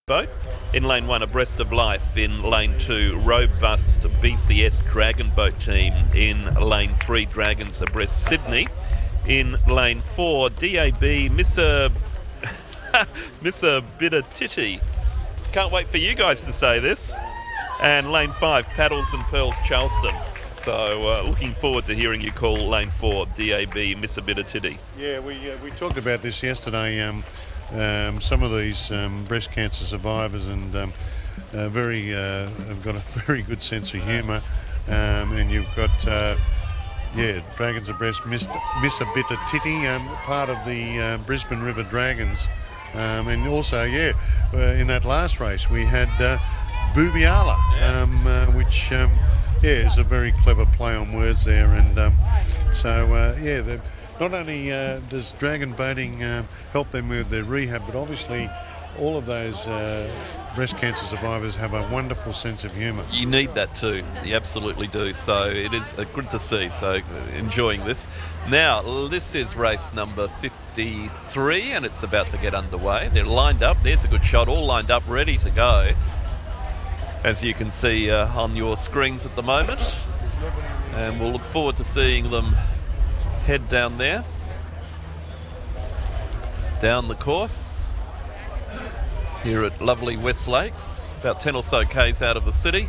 Boat. In lane 1, Abreast of Life. In lane 2, Robust BCS Dragon Boat team. In lane 3, Dragons Abreast Sydney. In lane 4, DAB Missa Bitter Titty. Can't wait for you guys to say this. And lane 5, Paddles and Pearls Charleston. So looking forward to hearing you call lane 4 DAB Missa Bitter Titty. Yeah, we talked about this yesterday. Some of these breast cancer survivors and have got a very good sense of humour, and you've got Dragons Abreast Miss a Bitter Titty, part of the Brisbane River Dragons, and also in that last race we had Boobiala, which is a very clever play on words there, and not only does dragon boating help them with their rehab, but obviously all of those breast cancer survivors have a wonderful sense of humour. You need that too, you absolutely do, so it is good to see, so enjoying this. Now, this is race number 53 and it's about to get underway. They're lined up, there's a good shot, all lined up, ready to go. As you can see on your screens at the moment, and we'll look forward to seeing them head down there, down the course here at lovely West Lakes, about 10 or so k's out of the city.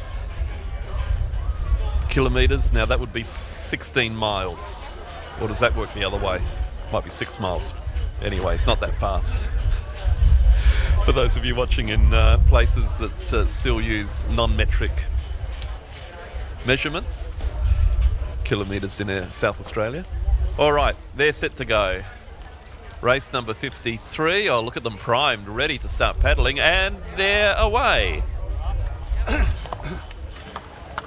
Kilometres, now that would be 16 miles, or does that work the other way? Might be 6 miles. Anyway, it's not that far. For those of you watching in places that still use non-metric measurements, kilometres in South Australia. All right, they're set to go. Race number 53. Oh, look at them primed, ready to start paddling, and they're away.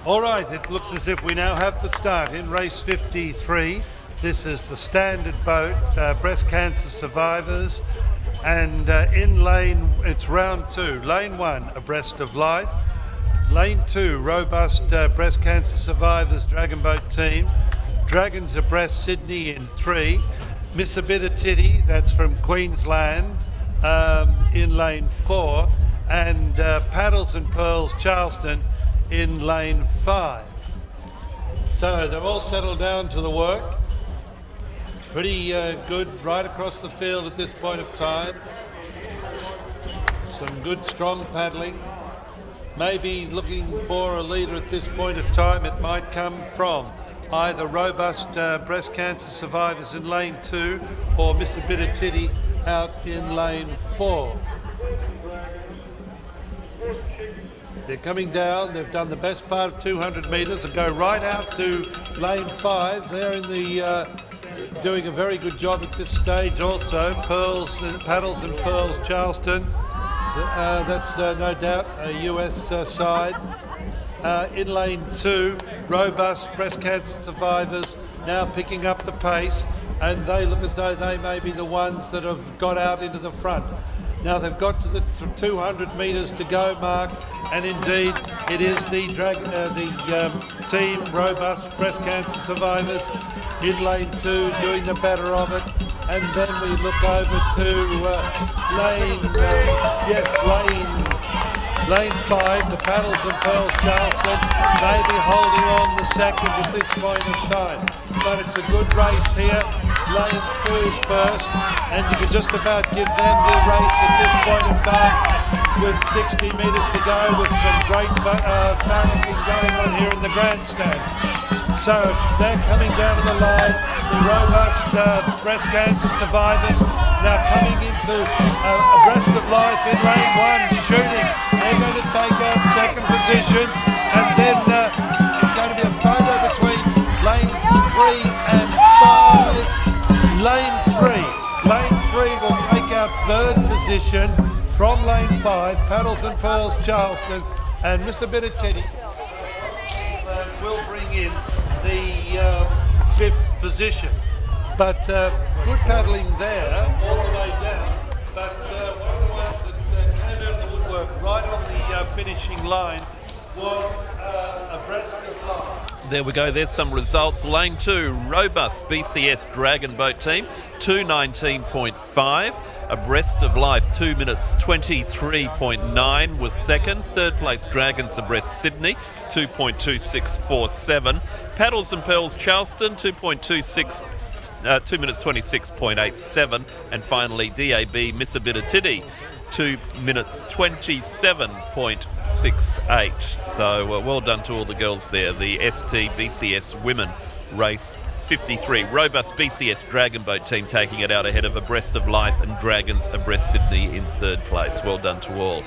All right, it looks as if we now have the start in race 53. This is the standard boat, breast cancer survivors. And in lane, it's round 2. Lane 1, Abreast of Life. Lane 2, Robust Breast Cancer Survivors Dragon Boat Team. Dragons Abreast Sydney in 3. Miss a Bitter Titty, that's from Queensland, in lane 4. And Paddles and Pearls Charleston in lane 5. So they've all settled down to the work. Pretty good right across the field at this point of time. Some good strong paddling. Maybe looking for a leader at this point of time. It might come from either Robust Breast Cancer Survivors in lane 2 or Mr. Bitter Titty out in lane 4. They're coming down. They've done the best part of 200 metres and go right out to lane 5. They're in the doing a very good job at this stage also. Paddles and Pearls Charleston. That's no doubt a US side. In lane 2, Robust Breast Cancer Survivors now picking up the pace, and they look as though they may be the ones that have got out into the front. Now they've got to the 200 metres to go mark, and indeed it is the team Robust Breast Cancer Survivors in lane 2 doing the better of it. And then we look over to lane 5, the Paddles and Pearls Charleston, maybe holding on the second at this point of time. But it's a good race here. Lane 2 first, and you can just about give them the race at this point in time with 60 metres to go, with some great paddling going on here in the grandstand. So they're coming down to the line. The Robust Breast Cancer Survivors now coming into Abreast of Life in lane 1, shooting. They're going to take out second position, and then it's going to be a photo between lanes 3 and 5. Lane 3 will take out third position from lane 5, Paddles and Pearls Charleston, and Mr. Bitter Titty will bring in the 5th position. But good paddling there all the way down. But one of the ones that came out of the woodwork right on the finishing line was Abreast of Life. There we go, there's some results. Lane 2, Robust BCS Dragon Boat Team, 2:19.5. Abreast of Life, 2 minutes 23.9 was second. Third place, Dragons Abreast Sydney, 2.2647. Paddles and Pearls Charleston, 2 minutes 26.87. And finally, DAB Miss a Bit of Titty, 2 minutes 27.68. So well done to all the girls there. The ST BCS Women Race 53. Robust BCS Dragon Boat Team taking it out ahead of Abreast of Life and Dragons Abreast Sydney in third place. Well done to all.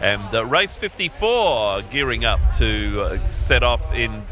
And race 54 gearing up to set off in